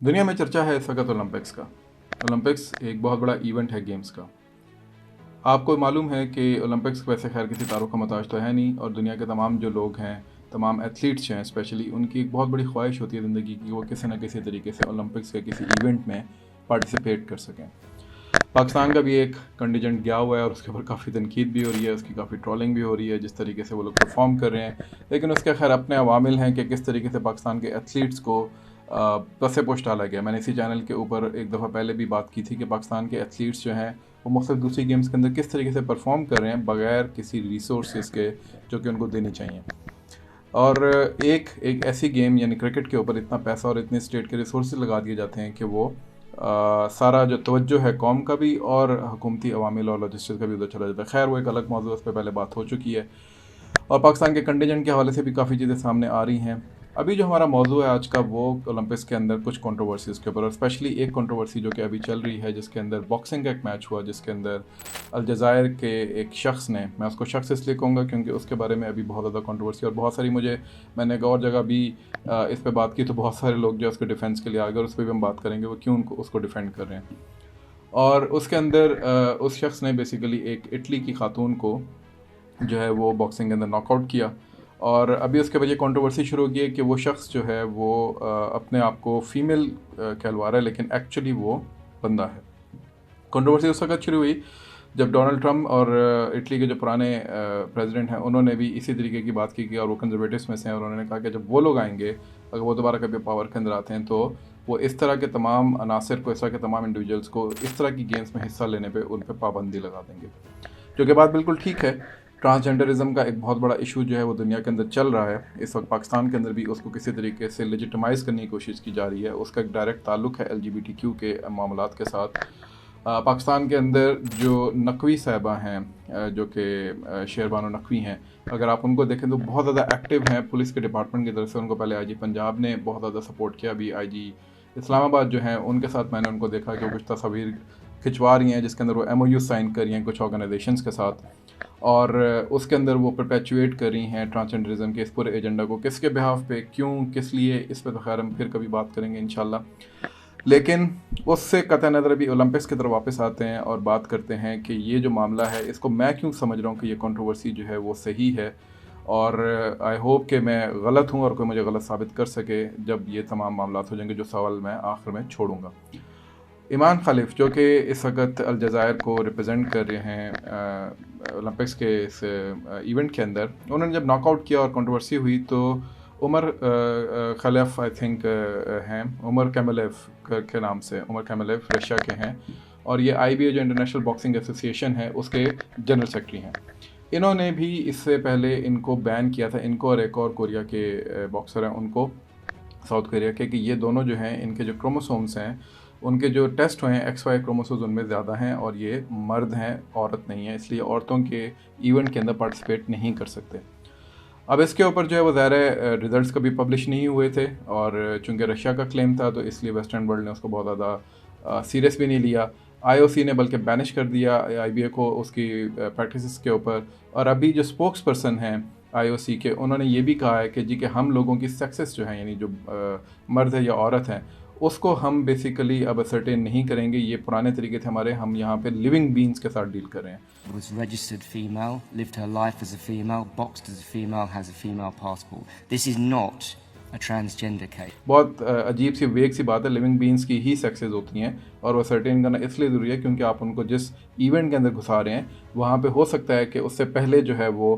दुनिया में चर्चा है इस वक्त ओलंपिक्स का। ओलंपिक्स एक बहुत बड़ा इवेंट है गेम्स का। आपको मालूम है कि ओलंपिक्स वैसे खैर किसी तारों का मोहताज तो है नहीं, और दुनिया के तमाम जो लोग हैं, तमाम एथलीट्स हैं स्पेशली, उनकी एक बहुत बड़ी ख्वाहिश होती है ज़िंदगी की, वो किसी न किसी तरीके से ओलंपिक्स के किसी इवेंट में पार्टिसिपेट कर सकें। पाकिस्तान का भी एक कंटिजेंट गया हुआ है और उसके ऊपर काफ़ी तनकीद भी हो रही है, उसकी काफ़ी ट्रोलिंग भी हो रही है जिस तरीके से वो लोग परफॉर्म कर रहे हैं। लेकिन उसके खैर अपने अवामिल हैं कि किस तरीके से पाकिस्तान के एथलीट्स को पसे पोश डाला गया। मैंने इसी चैनल के ऊपर एक दफ़ा पहले भी बात की थी कि पाकिस्तान के एथलीट्स जो हैं वो मुख्तलिफ दूसरी गेम्स के अंदर किस तरीके से परफॉर्म कर रहे हैं बग़ैर किसी रिसोर्स के जो कि उनको देनी चाहिए। और एक एक ऐसी गेम यानी क्रिकेट के ऊपर इतना पैसा और इतने स्टेट के रिसोर्स लगा दिए जाते हैं कि वो सारा जो तवज्जो है कौम का भी और हुकूमती अवामिल और लॉजिस्टिक्स का भी उधर चला जाता है। खैर वो एक अलग मौजूद, उस पर पहले बात हो चुकी है और पाकिस्तान के कंटिजेंट के हवाले से भी काफ़ी चीज़ें सामने आ रही हैं। अभी जो हमारा मौजू है आज का वो ओलंपिक्स के अंदर कुछ कंट्रोवर्सीज़ के ऊपर, और स्पेशली एक कंट्रोवर्सी जो कि अभी चल रही है जिसके अंदर बॉक्सिंग का एक मैच हुआ जिसके अंदर अलजायर के एक शख्स ने, मैं उसको शख्स इसलिए कहूँगा क्योंकि उसके बारे में अभी बहुत ज़्यादा कंट्रोवर्सी और बहुत सारी मैंने एक और जगह भी इस पर बात की तो बहुत सारे लोग जो उसके डिफेंस के लिए आ गए, और उस पर भी हम बात करेंगे वो क्यों उसको डिफेंड कर रहे हैं। और उसके अंदर उस शख्स ने बेसिकली एक इटली की खातून को जो है वो बॉक्सिंग के अंदर नॉकआउट किया, और अभी उसके वजह कंट्रोवर्सी शुरू हो गई है कि वो शख्स जो है वो अपने आप को फ़ीमेल कहलवा रहा है लेकिन एक्चुअली वो बंदा है। कंट्रोवर्सी उस वक्त शुरू हुई जब डोनाल्ड ट्रम्प और इटली के जो पुराने प्रेसिडेंट हैं उन्होंने भी इसी तरीके की बात की और वो कंजर्वेटिव्स में से हैं, और उन्होंने कहा कि जब वो लोग आएंगे, अगर वो दोबारा कभी पावर के अंदर आते हैं, तो वो इस तरह के तमाम अनासर को, इस तरह के तमाम इंडिविजुअल्स को इस तरह की गेम्स में हिस्सा लेने पे उन पर पाबंदी लगा देंगे। जो कि बात बिल्कुल ठीक है। ट्रांसजेंडरिज्म का एक बहुत बड़ा इशू जो है वो दुनिया के अंदर चल रहा है इस वक्त। पाकिस्तान के अंदर भी उसको किसी तरीके से लेजिटिमाइज़ करने की कोशिश की जा रही है। उसका एक डायरेक्ट ताल्लुक है LGBTQ के मामलात के साथ। पाकिस्तान के अंदर जो नकवी साहिबा हैं, जो कि शेरबानो नकवी हैं, अगर आप उनको देखें तो बहुत ज़्यादा एक्टिव हैं पुलिस के डिपार्टमेंट की तरफ से। उनको पहले IG पंजाब ने बहुत ज़्यादा सपोर्ट किया, अभी IG इस्लामाबाद जो हैं उनके साथ मैंने उनको देखा कि वो कुछ तस्वीर खिंचवा रही हैं जिसके अंदर वो MOU साइन कर रही हैं कुछ ऑर्गेनाइजेशंस के साथ, और उसके अंदर वो परपेचुएट कर रही हैं ट्रांसजेंडरिज्म के इस पूरे एजेंडा को। किसके बिहाफ पे, क्यों, किस लिए, इस पर तो खैर हम फिर कभी बात करेंगे इंशाल्लाह। लेकिन उससे कतई नज़र अभी ओलंपिक्स की तरफ वापस आते हैं और बात करते हैं कि ये जो मामला है इसको मैं क्यों समझ रहा हूँ कि ये कंट्रोवर्सी जो है वो सही है, और आई होप कि मैं गलत हूँ और कोई मुझे गलत साबित कर सके जब ये तमाम मामला हो जाएंगे, जो सवाल मैं आखिर में छोड़ूंगा। ईमान खालिफ जो कि इस वक्त अलजायर को रिप्रेजेंट कर रहे हैं ओलंपिक्स के इस इवेंट के अंदर, उन्होंने जब नॉकआउट किया और कंट्रोवर्सी हुई तो उमर खलेफ आई थिंक हैं, उमर कैमलेव के नाम से, उमर कैमलेव रशिया के हैं, और ये IBA जो इंटरनेशनल बॉक्सिंग एसोसिएशन है उसके जनरल सेक्रेटरी हैं। इन्होंने भी इससे पहले इनको बैन किया था, इनको और एक और कोरिया के बॉक्सर हैं उनको, साउथ कोरिया के, कि ये दोनों जो हैं इनके जो क्रोमोसोम्स हैं उनके जो टेस्ट हुए हैं XY क्रोमोसोम्स उनमें ज़्यादा हैं और ये मर्द हैं, औरत नहीं है, इसलिए औरतों के इवेंट के अंदर पार्टिसिपेट नहीं कर सकते। अब इसके ऊपर जो है वो ज़ाहिर रिज़ल्ट्स कभी पब्लिश नहीं हुए थे, और चूँकि रशिया का क्लेम था तो इसलिए वेस्टर्न वर्ल्ड ने उसको बहुत ज़्यादा सीरियस भी नहीं लिया। IOC ने बल्कि बैनिश कर दिया IBA को उसकी प्रैक्टिसेस के ऊपर। और अभी जो स्पोक्स पर्सन हैं IOC के, उन्होंने ये भी कहा है कि जी कि हम लोगों की सक्सेस जो है, यानी जो मर्द है या औरत हैं, उसको हम बेसिकली अब असर्टेन नहीं करेंगे। ये पुराने तरीके थे हमारे, हम यहाँ पे लिविंग बींग्स के साथ डील कर रहे हैं। Was registered female, lived her life as a female, boxed as a female, has a female passport. This is not a transgender case. बहुत अजीब सी वेग सी बात है। लिविंग बींग्स की ही सक्सेस होती हैं और वो सर्टेन करना इसलिए ज़रूरी है क्योंकि आप उनको जिस इवेंट के अंदर घुसा रहे हैं वहाँ पे हो सकता है कि उससे पहले जो है वो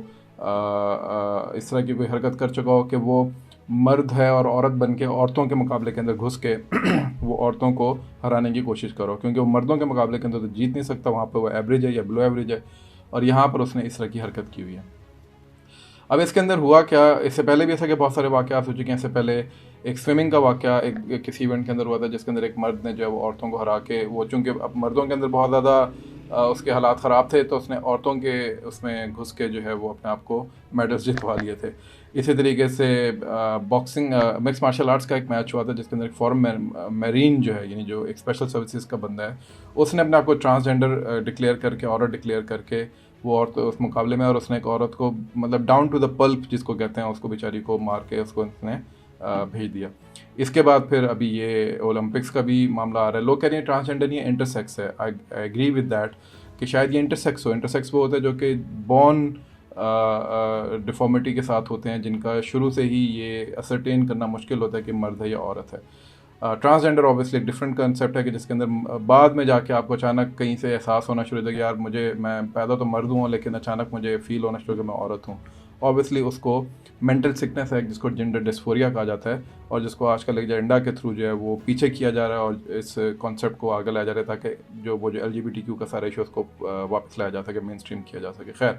इस तरह की कोई हरकत कर चुका हो कि वो मर्द है और औरत बन के औरतों के मुकाबले के अंदर घुस के वो औरतों को हराने की कोशिश करो, क्योंकि वो मर्दों के मुकाबले के अंदर तो जीत नहीं सकता, वहाँ पे वो एवरेज है या बिलो एवरेज है, और यहाँ पर उसने इस तरह की हरकत की हुई है। अब इसके अंदर हुआ क्या, इससे पहले भी ऐसा कि बहुत सारे वाक़यात हो चुके हैं। इससे पहले एक स्विमिंग का वाक़या एक किसी इवेंट के अंदर हुआ था जिसके अंदर एक मर्द ने जो है वो औरतों को हरा के, वो चूँकि अब मर्दों के अंदर बहुत ज़्यादा उसके हालात ख़राब थे तो उसने औरतों के उसमें घुस के जो है वो अपने आप को मेडल्स जितवा लिए थे। इसी तरीके से बॉक्सिंग मिक्स मार्शल आर्ट्स का एक मैच हुआ था जिसके अंदर एक फॉर्म मेरीन जो है, यानी जो एक स्पेशल सर्विसेज का बंदा है, उसने अपने आप को ट्रांसजेंडर डिक्लेयर करके, औरत डिक्लेयर करके वो औरत उस मुकाबले में, और उसने एक औरत को मतलब डाउन टू द पल्प जिसको कहते हैं उसको बेचारी को मार के उसको उसने भेज दिया। इसके बाद फिर अभी ये ओलंपिक्स का भी मामला आ रहा है। लोग कह रहे हैं ट्रांसजेंडर नहीं है, इंटरसेक्स है। आई एग्री विद दैट कि शायद ये इंटरसेक्स हो। इंटरसेक्स वो होता है जो कि बॉर्न डिफॉर्मिटी के साथ होते हैं, जिनका शुरू से ही ये असरटेन करना मुश्किल होता है कि मर्द है या औरत है। ट्रांसजेंडर ऑब्वियसली एक डिफरेंट कंसेप्ट है कि जिसके अंदर बाद में जाके आपको अचानक कहीं से एहसास होना शुरू होता है कि यार मैं पैदा तो मर्द हूँ, लेकिन अचानक मुझे फील होना शुरू हो कि मैं औरत हूँ। ऑब्वियसली उसको मेंटल सिकनेस है जिसको जेंडर डिस्फोरिया कहा जाता है, और जिसको आजकल एजेंडा के थ्रू जो है वो पीछे किया जा रहा है और इस कॉन्सेप्ट को आगे लाया जा रहा है ताकि जो LGBTQ का सारा इशू उसको वापस लाया जा सके, मेन स्ट्रीम किया जा सके। खैर,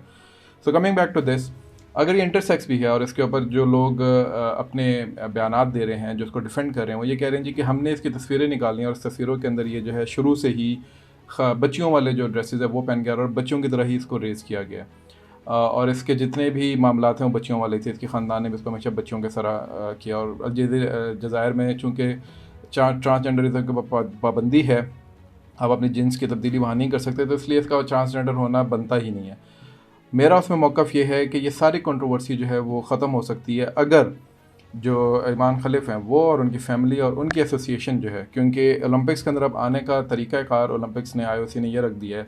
so coming back to this, अगर ये इंटरसेक्स भी है और इसके ऊपर जो लोग अपने बयानात दे रहे हैं, जो उसको डिफेंड कर रहे हैं, वो ये कह रहे हैं जी कि हमने इसकी तस्वीरें निकाली हैं और इस तस्वीरों के अंदर ये जो है शुरू से ही बच्चियों वाले जो ड्रेसेस है वो पहन के आ रहा है और बच्चों की तरह ही इसको रेज़ किया गया है। और इसके जितने भी मामलात हैं वो बच्चियों वाले थे। इसके ख़ानदान ने भी इसको हमेशा बच्चों के तरह किया। और जज़ायर में चूँकि ट्रांसजेंडरिज्म की पाबंदी है, आप अपनी जिन्स की तब्दीली वहाँ नहीं कर सकते, तो इसलिए इसका ट्रांसजेंडर होना बनता ही नहीं है। मेरा उसमें मौक़िफ़ ये है कि ये सारी कंट्रोवर्सी जो है वो ख़त्म हो सकती है अगर जो ईमान खलीफ हैं वो और उनकी फ़ैमिली और उनकी एसोसिएशन जो है, क्योंकि ओलंपिक्स के अंदर अब आने का तरीक़ाकार ओलंपिक्स ने IOC ने ये रख दिया है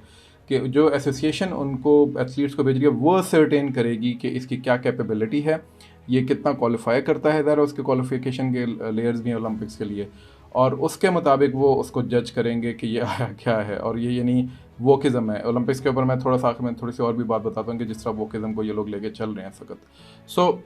कि जो एसोसिएशन उनको एथलीट्स को भेज रही है वो सर्टेन करेगी कि इसकी क्या कैपेबिलिटी है, ये कितना क्वालिफाई करता है। ज़रा उसके क्वालिफिकेशन के लेयर्स भी हैं ओलंपिक्स के लिए, और उसके मुताबिक वो उसको जज करेंगे कि ये आया क्या है। और ये यानी वोकिज़म है ओलंपिक्स के ऊपर। मैं थोड़ा सा आखिर में थोड़ी सी और भी बात बताता हूँ कि जिस तरह वोकिज़म को ये लोग लेके चल रहे हैं इस वक्त। सो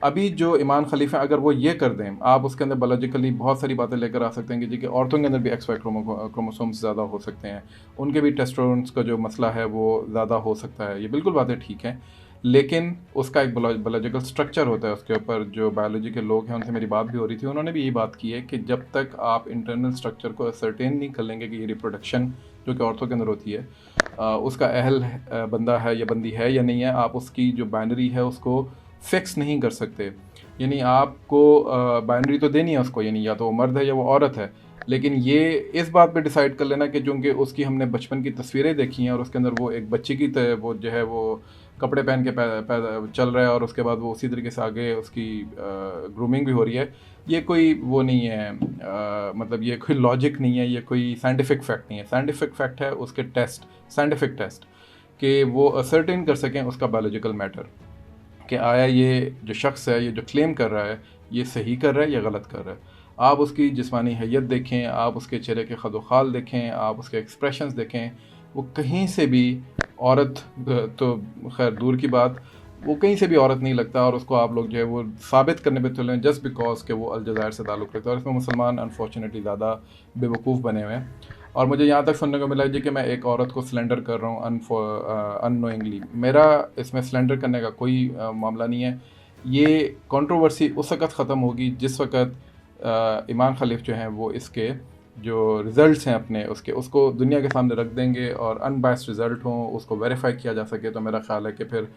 अभी जो ईमान खलीफ हैं, अगर वो ये कर दें, आप उसके अंदर बायोलॉजिकली बहुत सारी बातें लेकर आ सकते हैं कि जी कि औरतों के अंदर भी XY क्रोमोसोम्स ज़्यादा हो सकते हैं, उनके भी टेस्टोस्टेरोन का जो मसला है वो ज़्यादा हो सकता है। ये बिल्कुल बातें ठीक हैं, लेकिन उसका एक बायोलॉजिकल स्ट्रक्चर होता है उसके ऊपर। जो बायोलॉजी के लोग हैं उनसे मेरी बात भी हो रही थी, उन्होंने भी यही बात की है कि जब तक आप इंटरनल स्ट्रक्चर को असरटेन नहीं कर लेंगे कि ये रिप्रोडक्शन जो कि औरतों के अंदर होती है, उसका अहल बंदा है या बंदी है या नहीं है, आप उसकी जो बाइनरी है उसको फिक्स नहीं कर सकते। यानी आपको बाइनरी तो देनी है उसको, यानी या तो वो मर्द है या वो औरत है, लेकिन ये इस बात पे डिसाइड कर लेना कि चूँकि उसकी हमने बचपन की तस्वीरें देखी हैं और उसके अंदर वो एक बच्चे की तरह वो जो है वो कपड़े पहन के चल रहा है और उसके बाद वो उसी तरीके से आगे उसकी ग्रूमिंग भी हो रही है, ये कोई वो नहीं है, मतलब ये कोई लॉजिक नहीं है, ये कोई साइंटिफिक फैक्ट नहीं है। साइंटिफिक फैक्ट है उसके टेस्ट, साइंटिफिक टेस्ट, कि वो असर्टेन कर सकें उसका बायोलॉजिकल मैटर कि आया ये जो शख्स है, ये जो क्लेम कर रहा है, ये सही कर रहा है या गलत कर रहा है। आप उसकी जिस्मानी हैयत देखें, आप उसके चेहरे के खद-ओ-खाल देखें, आप उसके एक्सप्रेशंस देखें, वो कहीं से भी औरत तो खैर दूर की बात, वो कहीं से भी औरत नहीं लगता। और उसको आप लोग जो है वो साबित करने पे तुले जस्ट बिकॉज कि वो अलजज़ायर से ताल्लुक़ रखता है। और इसमें मुसलमान अनफॉर्चुनेटली ज़्यादा बेवकूफ़ बने हुए हैं। और मुझे यहाँ तक सुनने को मिला जी कि मैं एक औरत को स्लेंडर कर रहा हूँ अननोइंगली। मेरा इसमें स्लेंडर करने का कोई मामला नहीं है। ये कंट्रोवर्सी उस वक़्त ख़त्म होगी जिस वक़्त ईमान खलीफ जो हैं वो इसके जो रिज़ल्ट्स हैं अपने उसको दुनिया के सामने रख देंगे और अनबायस्ड रिज़ल्ट हों, उसको वेरीफ़ाई किया जा सके, तो मेरा ख़्याल है कि फिर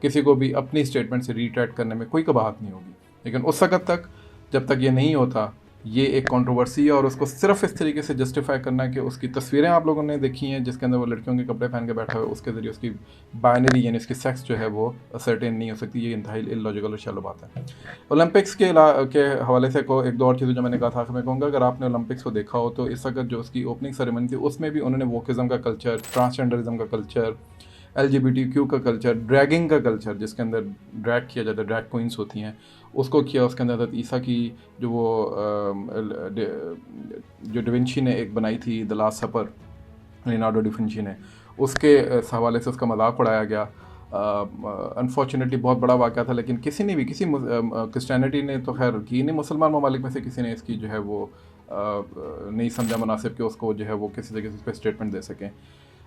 किसी को भी अपनी स्टेटमेंट से रिट्रैक्ट करने में कोई कबाहत नहीं होगी। लेकिन उस वक़्त तक, जब तक ये नहीं होता, ये एक कंट्रोवर्सी है। और उसको सिर्फ इस तरीके से जस्टिफाई करना कि उसकी तस्वीरें आप लोगों ने देखी हैं जिसके अंदर वो लड़कियों के कपड़े पहन के बैठा हुआ है, उसके ज़रिए उसकी बाइनरी यानी उसकी सेक्स जो है वो सर्टेन नहीं हो सकती, ये इंतहाई इलॉजिकल और शैलो बात है। ओलंपिक्स के हवाले से एक दो और चीज़ें जो मैंने कहा था आखिर में कहूँगा, अगर आपने ओलंपिक्स को देखा हो तो इस वक्त जो उसकी ओपनिंग सेरेमनी थी उसमें भी उन्होंने वोकिज़म का कल्चर, ट्रांसजेंडरिज्म का कल्चर, LGBTQ का कल्चर, ड्रैगिंग का कल्चर जिसके अंदर ड्रैग किया जाता है, ड्रैग क्वींस होती हैं, उसको किया। उसके अंदर हज़रत ईसा की जो वो जो डिविंची ने एक बनाई थी the last super, Leonardo da Vinci ने, उसके हवाले से उसका मजाक उड़ाया गया। अनफॉर्चुनेटली बहुत बड़ा वाक़या था, लेकिन किसी ने भी क्रिश्चियनिटी ने तो खैर की नहीं, मुसलमान ममालिक में से किसी ने इसकी जो है वो नहीं समझा मुनासिब कि उसको जो है वो किसी तरीके से इस पर स्टेटमेंट दे सकें।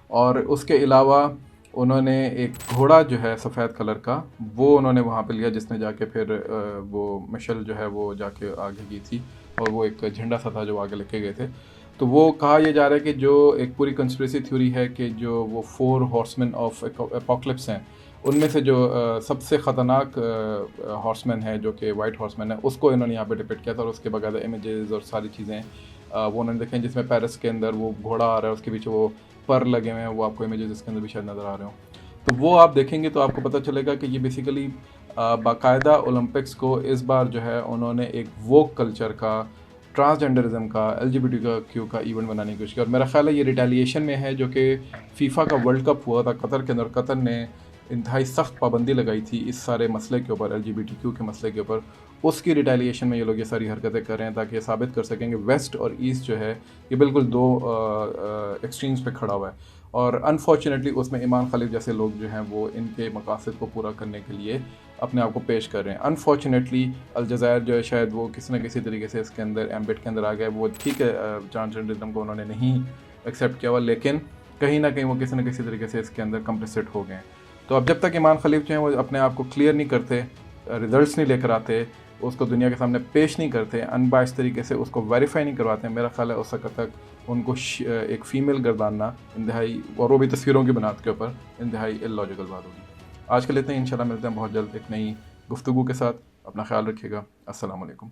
और उसके अलावा उन्होंने एक घोड़ा जो है सफ़ेद कलर का, वो उन्होंने वहाँ पे लिया जिसने जाके फिर वो मशल जो है वो जाके आगे की थी और वो एक झंडा सा था जो आगे लेके गए थे। तो वो कहा यह जा रहा है कि जो एक पूरी कंस्पिरेसी थ्योरी है कि जो वो 4 हॉर्समैन ऑफ एपोकलिप्स हैं, उनमें से जो सबसे ख़तरनाक हॉर्समैन है जो कि वाइट हॉर्समैन है, उसको इन्होंने यहाँ पे डिपिक्ट किया था। और उसके बाकायदा इमेजेस और सारी चीज़ें वो उन्होंने देखें, जिसमें पेरिस के अंदर वो घोड़ा आ रहा है, उसके पीछे वो पर लगे हुए हैं, वो आपको इमेजेस इसके अंदर भी शायद नज़र आ रहे हो। तो वो आप देखेंगे तो आपको पता चलेगा कि ये बेसिकली बाकायदा ओलंपिक्स को इस बार जो है उन्होंने एक वोक कल्चर का ट्रांसजेंडरिज्म का, LGBTQ का इवेंट बनाने की कोशिश की। और मेरा ख्याल है ये रिटेलिएशन में है, जो कि फीफा का वर्ल्ड कप हुआ था कतर के अंदर। कतर ने इंतहाई सख्त पाबंदी लगाई थी इस सारे मसले के ऊपर, LGBTQ के मसले के ऊपर। उसकी रिटेलिएशन में ये लोग ये सारी हरकतें कर रहे हैं, ताकि ये साबित कर सकें कि वेस्ट और ईस्ट जो है ये बिल्कुल दो एक्सट्रीम्स पे खड़ा हुआ है। और अनफॉर्चुनेटली उसमें ईमान खलीफ जैसे लोग जो हैं वो इनके मकासद को पूरा करने के लिए अपने आप को पेश कर रहे हैं। अनफॉर्चुनेटली अलजज़ायर जो है शायद वो किसी न किसी तरीके से इसके अंदर एम्बेड के अंदर आ गया। वो ठीक है, ट्रांसजेंडरिज्म को उन्होंने नहीं एक्सेप्ट किया हुआ, लेकिन कहीं ना कहीं वो किसी न किसी तरीके से इसके अंदर कम्प्लिसिट हो गए हैं। तो अब जब तक ईमान खलीफ जो हैं वो अपने आप को क्लियर नहीं करते, रिजल्ट्स नहीं लेकर आते, उसको दुनिया के सामने पेश नहीं करते, अनबाइस्ड तरीके से उसको वेरीफाई नहीं करवाते हैं, मेरा ख्याल है उस वक्त तक उनको एक फ़ीमेल गर्दानना इंतहाई, और वो भी तस्वीरों की बुनियाद के ऊपर, इंतहाई इलॉजिकल बात होगी। आज के लिए इतना ही, इंशाल्लाह मिलते हैं बहुत जल्द एक नई गुफ्तगू के साथ। अपना ख्याल रखिएगा। अस्सलाम वालेकुम।